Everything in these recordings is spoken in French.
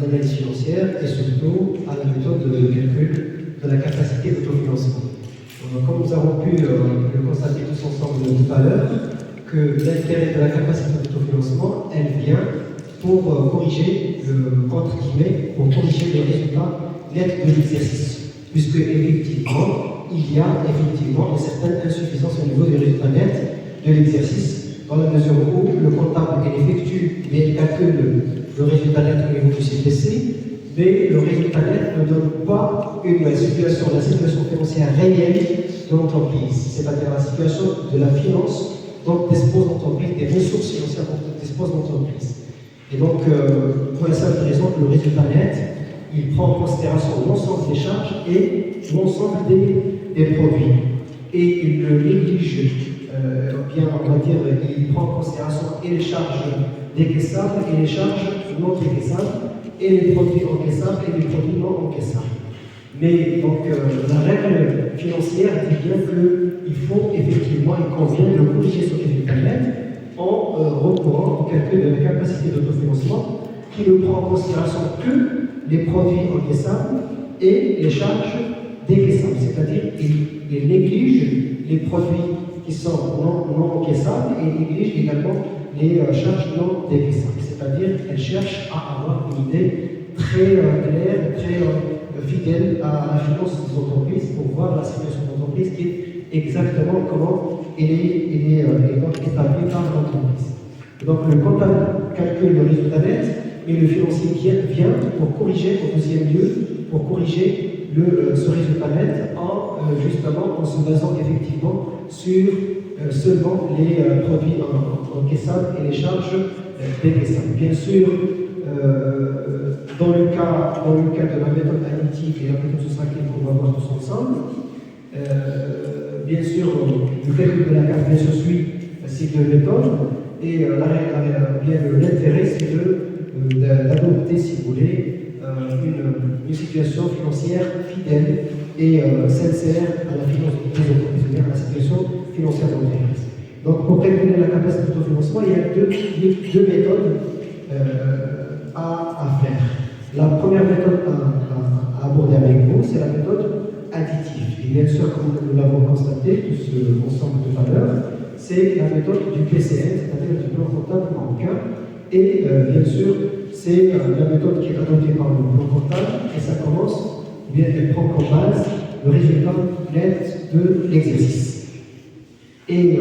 analyses financières et surtout à la méthode de calcul de la capacité d'autofinancement. Comme nous avons pu le constater tous ensemble tout à l'heure, que l'intérêt de la capacité d'autofinancement, elle vient pour corriger, entre guillemets, pour corriger les résultats nets de l'exercice. Puisque effectivement, il y a effectivement une certaine insuffisance au niveau des résultats nets de l'exercice, dans la mesure où le comptable effectue, mais il calcule le résultat net au niveau du CPC, mais le résultat net ne donne pas la situation financière réelle de l'entreprise, c'est-à-dire la situation de la finance dont dispose l'entreprise, des ressources financières dont dispose l'entreprise. Et donc, pour la simple raison que le résultat net, il prend en considération l'ensemble des charges et l'ensemble des produits. Et il ne néglige, on va dire, il prend en considération et les charges décaissables et les charges non décaissables, et les produits encaissables et les produits non encaissables. Mais donc, la règle financière dit bien qu'il faut effectivement, il convient de corriger ce résultat net en recourant au calcul de la capacité d'autofinancement qui ne prend en considération que les produits encaissables et les charges décaissables, c'est-à-dire il néglige les produits qui sont non encaissables et il néglige également les charges non décaissables, c'est-à-dire qu'elle cherche à avoir une idée très claire, très fidèle à la finance des entreprises pour voir la situation de l'entreprise qui est exactement comment elle est donc établie par l'entreprise. Donc le comptable calcule le résultat net, mais le financier vient pour corriger, au deuxième lieu, pour corriger ce résultat net justement en se basant effectivement sur seulement les produits encaissables et les charges décaissables. Bien sûr, dans le cas de la méthode additive et la méthode sous-tractive qu'on va voir tous ensemble, bien sûr, le calcul de la carte bien sûr suit ces deux méthodes et l'intérêt c'est d'adopter, si vous voulez, une situation financière fidèle et sincère à la finance des entreprises, c'est-à-dire à la situation financière de l'entreprise. Donc, pour calculer la capacité d'autofinancement, il y a deux méthodes à faire. La première méthode à aborder avec vous, c'est la méthode additive. Et bien sûr, comme nous l'avons constaté tous ensemble tout à l'heure, c'est la méthode du PCN, c'est-à-dire du plan comptable marocain. Et bien sûr, c'est la méthode qui est adoptée par le plan comptable et ça commence, bien, elle prend comme base le résultat net de l'exercice. Et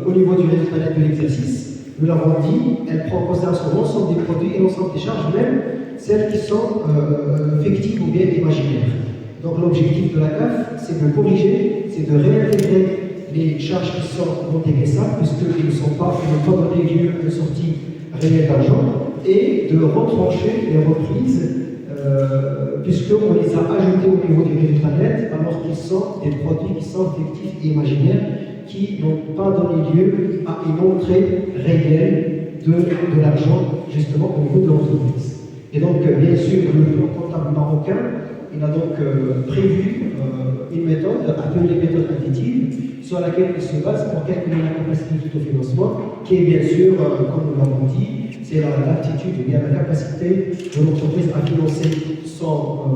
au niveau du résultat net de l'exercice, nous l'avons dit, elle prend en considération l'ensemble des produits et l'ensemble des charges, même celles qui sont fictives ou bien imaginaires. Donc l'objectif de la CAF, c'est de corriger, c'est de réintégrer les charges qui sont non décaissables, puisqu'ils n'ont pas donné lieu à une sortie réelle d'argent, et de retrancher les reprises, puisqu'on les a ajoutées au niveau du résultat net, alors qu'ils sont des produits qui sont fictifs et imaginaires, qui n'ont pas donné lieu à une entrée réelle de l'argent, justement, au niveau de l'entreprise. Et donc, bien sûr, le plan comptable marocain, il a donc prévu une méthode appelée méthode additive, sur laquelle il se base pour calculer la capacité d'autofinancement, qui est bien sûr, comme nous l'avons dit, c'est l'aptitude ou bien la capacité de l'entreprise à financer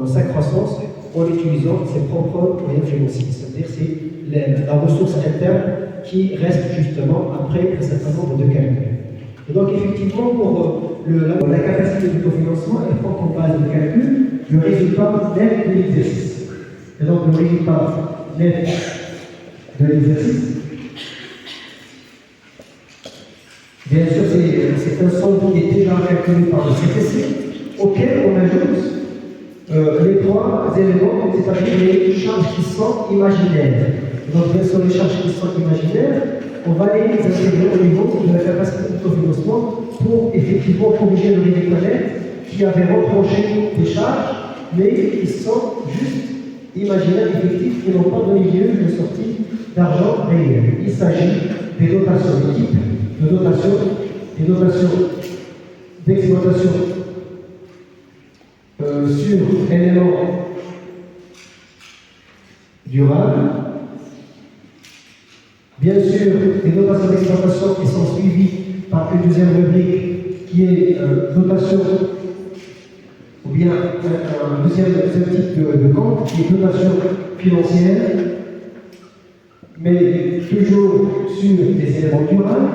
sa croissance en utilisant ses propres moyens financiers. C'est-à-dire c'est la ressource interne qui reste justement après un certain nombre de calculs. Et donc effectivement, pour la capacité d'autofinancement, elle prend comme base de calcul le résultat net de l'exercice. Et donc le résultat net de l'exercice, bien sûr, c'est un solde qui est déjà calculé par le CPC, auquel on ajoute les trois éléments, c'est-à-dire les charges qui sont imaginaires. Donc, bien sûr, les charges qui sont imaginaires, on va les intégrer au niveau de la capacité d'autofinancement pour effectivement corriger le résultat net qui avait retranché des charges, mais qui sont juste imaginaires, effectifs, qui n'ont pas donné lieu à une sortie d'argent réel. Il s'agit des dotations d'équipe, des dotations d'exploitation sur éléments durables. Bien sûr, les dotations d'exploitation qui sont suivies par une deuxième rubrique qui est dotation bien un deuxième type de compte qui est dotation financière, mais toujours sur des éléments durables,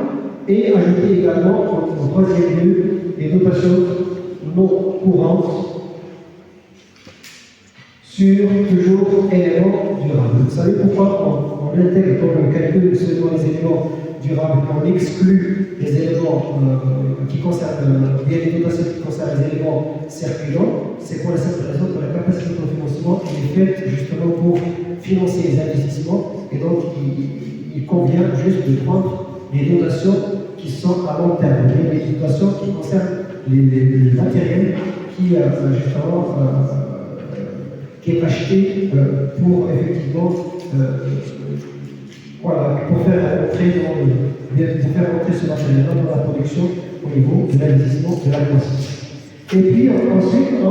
et ajouter également en troisième lieu des dotations non courantes sur toujours éléments durables. Vous savez pourquoi on intègre dans le calcul seulement les éléments durables, on exclut les éléments qui concernent, bien les dotations qui concernent les éléments circulants? C'est pour la simple raison que la capacité de financement est faite justement pour financer les investissements, et donc il convient juste de prendre les dotations qui sont à long terme, les dotations qui concernent les matériels qui justement qui est acheté pour effectivement voilà, pour faire entrer ce matériel dans la production au niveau de l'investissement de la croissance. Et puis ensuite on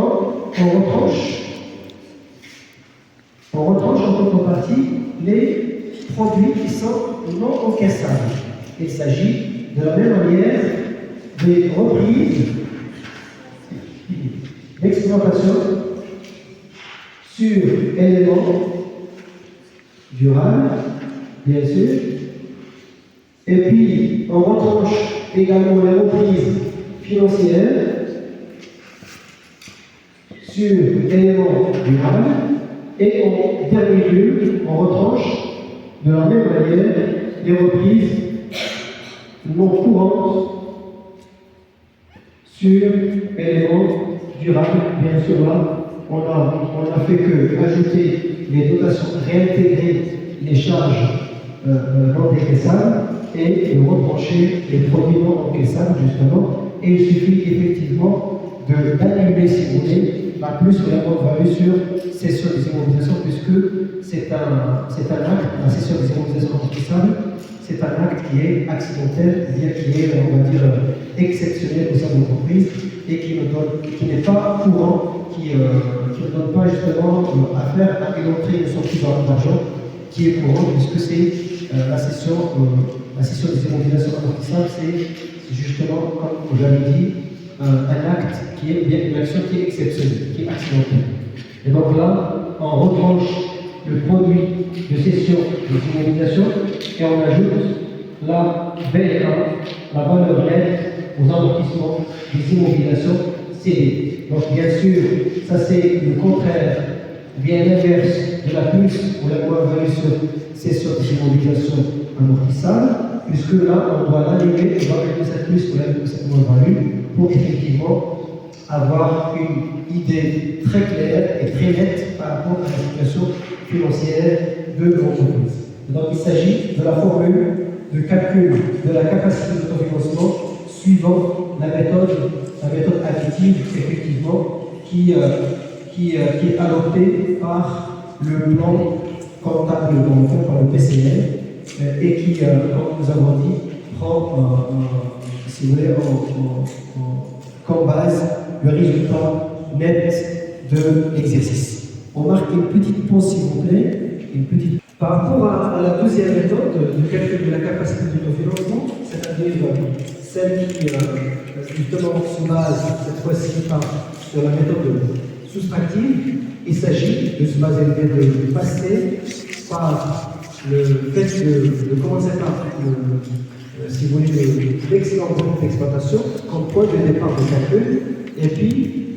retranche en contrepartie les produits qui sont non encaissables. Il s'agit de la même manière des reprises d'exploitation sur éléments durables, bien sûr, et puis on retranche également les reprises financières sur éléments durables, et en dernier lieu, on retranche de la même manière les reprises non courantes sur éléments durables. Bien sûr, là, on a fait que ajouter les dotations, réintégrer les charges non décaissables et retrancher les produits non encaissables, justement. Et il suffit effectivement d'annuler, si vous voulez, la plus que la moins-value sur cession des immobilisations, puisque c'est un acte, la cession des immobilisations amortissables, c'est un acte qui est accidentel, bien qui est, on va dire, exceptionnel au sein de l'entreprise, et qui n'est pas courant, qui ne donne pas justement à faire une entrée et une sortie d'argent qui est courant, puisque c'est la cession des immobilisations amortissables, c'est justement, comme vous l'avez dit, un acte qui est bien une action qui est exceptionnelle, qui est accidentelle. Et donc là, on retranche le produit de cession des immobilisations et on ajoute la VA, la valeur nette aux amortissements des immobilisations cédées. Donc bien sûr, ça c'est le contraire, bien l'inverse de la plus ou la moins-value sur cession des immobilisations amortissables, puisque là on doit l'annuler, on doit annuler cette plus ou cette moins-value pour effectivement avoir une idée très claire et très nette par rapport à la situation financière de l'entreprise. Donc il s'agit de la formule de calcul de la capacité d'autofinancement suivant la méthode additive, effectivement, qui est adoptée par le plan comptable bancaire, par le PCL, et qui, comme nous avons dit, prend, si vous voulez, comme base le résultat net de l'exercice. On marque une petite pause, s'il vous plaît. Par rapport à la deuxième méthode de calcul de la capacité d'autofinancement, c'est-à-dire celle qui justement se base cette fois-ci sur la méthode soustractive, il s'agit de se baser de passer par le fait de commencer par si vous voulez, l'excédent brut d'exploitation comme point de départ de calcul, et puis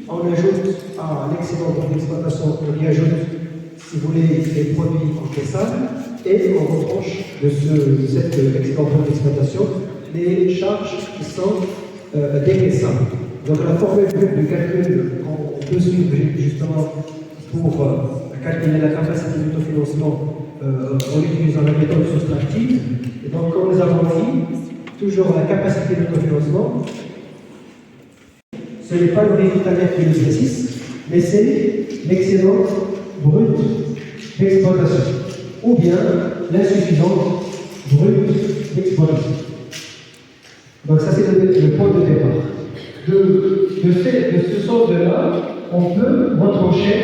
on ajoute à l'excédent brut d'exploitation, on y ajoute, si vous voulez, les produits encaissables, et on retranche de cet excédent brut d'exploitation les charges qui sont décaissables. Donc la formule de calcul qu'on peut suivre justement pour calculer la capacité d'autofinancement en utilisant la méthode soustractive. Et donc, comme nous avons dit, toujours la capacité d'autofinancement, ce n'est pas le résultat net de l'exercice, mais c'est l'excédent brut d'exploitation, ou bien l'insuffisance brute d'exploitation. Donc ça, c'est le point de départ. De ce solde-là, on peut retrancher,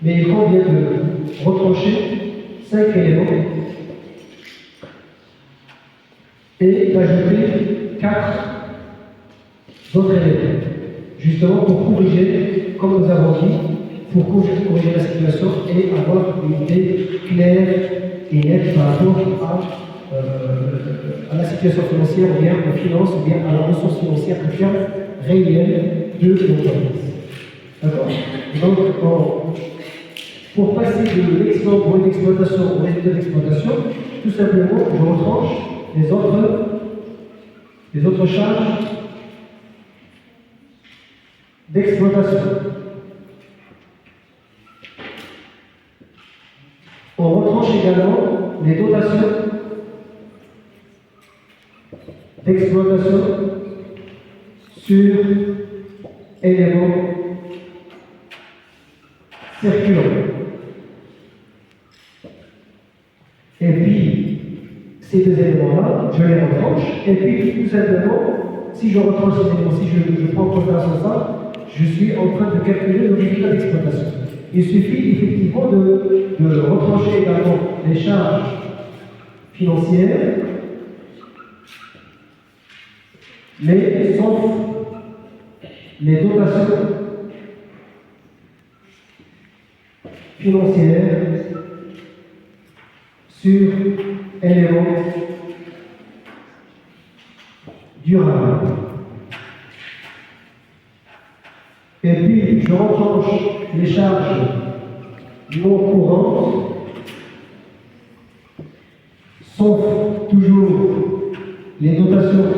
mais il convient de retrancher 5 éléments et d'ajouter 4 autres éléments. justement pour corriger, comme nous avons dit, pour corriger la situation et avoir une idée claire et nette par rapport à la situation financière, ou bien aux finances, ou bien à la ressource financière en termes réels de l'entreprise. D'accord? Donc, pour passer de l'exemple ou d'exploitation au résultat d'exploitation, tout simplement, je retranche les autres charges d'exploitation. On retranche également les dotations d'exploitation sur éléments circulants. Et puis, ces deux éléments-là, je les retranche, et puis tout simplement, si je retranche ces éléments, si je prends en considération ça, je suis en train de calculer le résultat d'exploitation. Il suffit effectivement de retrancher également les charges financières, mais sauf les dotations financières sur éléments durables. Et puis, je retranche les charges non courantes, sauf toujours les dotations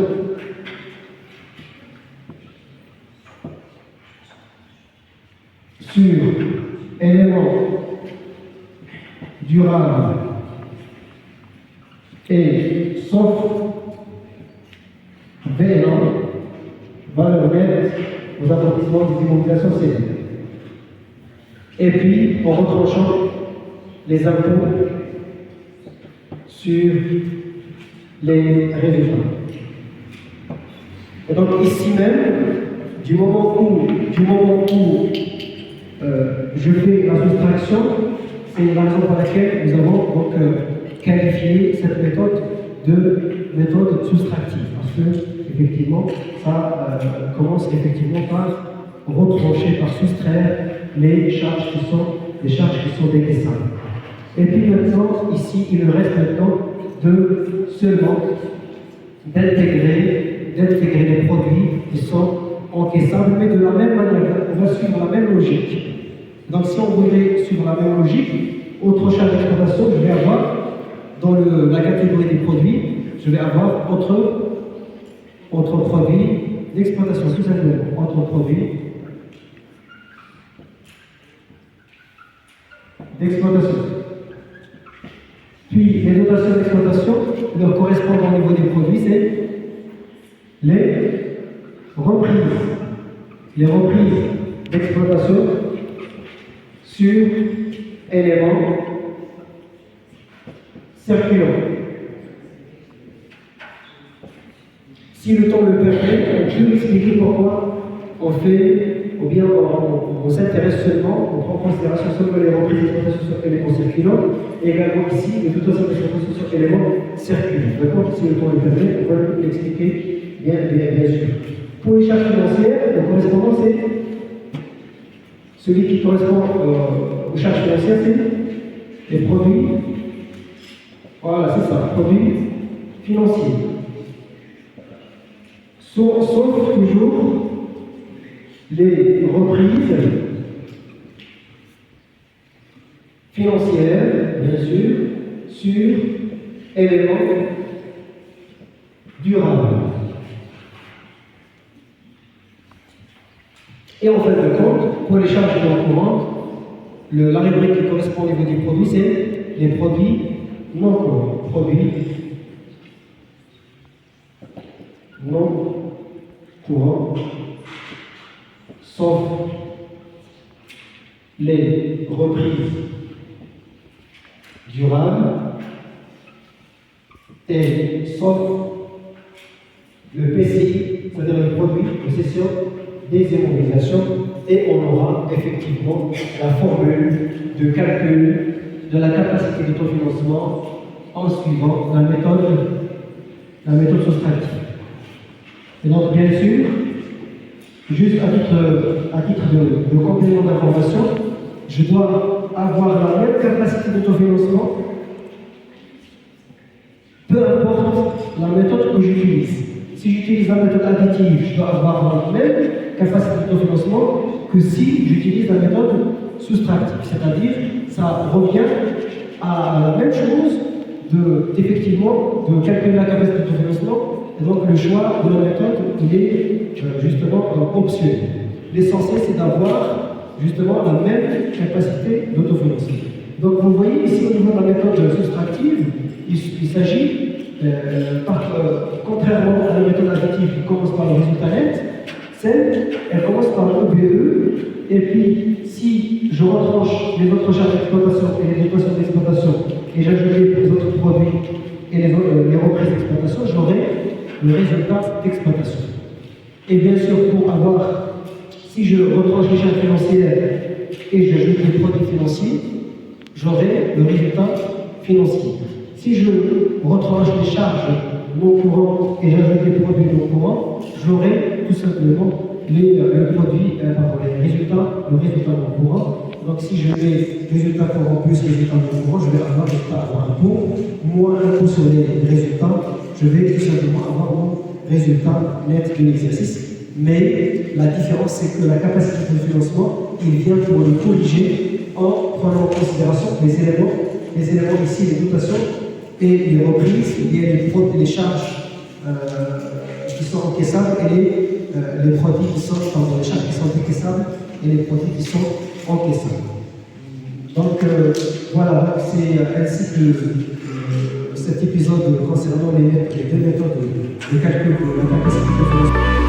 sur éléments durables et sauf VLA, valeur nette aux amortissements des immobilisations cédées. Et puis, en retranchant les impôts sur les résultats. Et donc, ici même, du moment où je fais la soustraction, c'est la raison pour laquelle nous avons donc qualifié cette méthode de méthode soustractive, parce que effectivement, ça commence effectivement par retrancher, par soustraire les charges qui sont décaissables. Et puis maintenant, ici, il me reste maintenant seulement d'intégrer les produits qui sont encaissables, mais de la même manière, on va suivre la même logique. Donc si on voulait suivre la même logique, autre charge d'exploitation, je vais avoir dans la catégorie des produits, je vais avoir autre produit d'exploitation, tout simplement, autre produit d'exploitation. Puis les dotations d'exploitation, leur correspondant au niveau des produits, c'est les reprises d'exploitation sur éléments circulants. Si le temps le permet, on peut expliquer pourquoi on fait, ou bien on s'intéresse seulement, on prend en considération seulement les reprises d'exploitation sur éléments circulants, et également ici, les dotations d'exploitation sur éléments circulants. D'accord? Si le temps le permet, on va l'expliquer bien sûr. Pour les charges financières, le correspondant, c'est celui qui correspond aux charges financières, c'est les produits. Voilà, c'est ça, produits financiers. Sauf toujours les reprises financières, bien sûr, sur éléments durables. Et en fin de compte, pour les charges non courantes, la rubrique qui correspond au niveau des produits, c'est les produits non courants. Produits non courants, sauf les reprises durables et sauf le PCI, c'est-à-dire le produit de cession des immobilisations, et on aura effectivement la formule de calcul de la capacité d'autofinancement en suivant la méthode soustractive. Et donc, bien sûr, Juste à titre de complément d'information, je dois avoir la même capacité d'autofinancement, peu importe la méthode que j'utilise. Si j'utilise la méthode additive, je dois avoir la même capacité d'autofinancement que si j'utilise la méthode soustractive. C'est-à-dire, ça revient à la même chose effectivement de calculer la capacité d'autofinancement. Et donc le choix de la méthode, il est justement optionnel. L'essentiel, c'est d'avoir justement la même capacité d'autofinancement. Donc vous voyez ici au niveau de la méthode soustractive, il s'agit, contrairement à la méthode additive qui commence par le résultat net, elle commence par l'OBE, et puis si je retranche les autres charges d'exploitation et les dotations d'exploitation, et j'ajoute les autres produits et les reprises d'exploitation, j'aurai le résultat d'exploitation. Et bien sûr, si je retranche les charges financières et j'ajoute les produits financiers, j'aurai le résultat financier. Si je retranche les charges non courantes et j'ajoute les produits non courants, j'aurai tout simplement les résultats non courants. Donc si je mets résultats courants plus résultats non courants, je vais avoir un coût, moins un coût sur les résultats, je vais tout simplement avoir mon résultat net de l'exercice. Mais la différence, c'est que la capacité de financement, il vient pour le corriger en prenant en considération les éléments ici, les dotations et les reprises, il y a les charges qui sont encaissables et les produits qui sont, les charges qui sont décaissables et les produits qui sont encaissables. Donc voilà, c'est ainsi que cet épisode concernant les deux méthodes de calcul de la capacité de financement.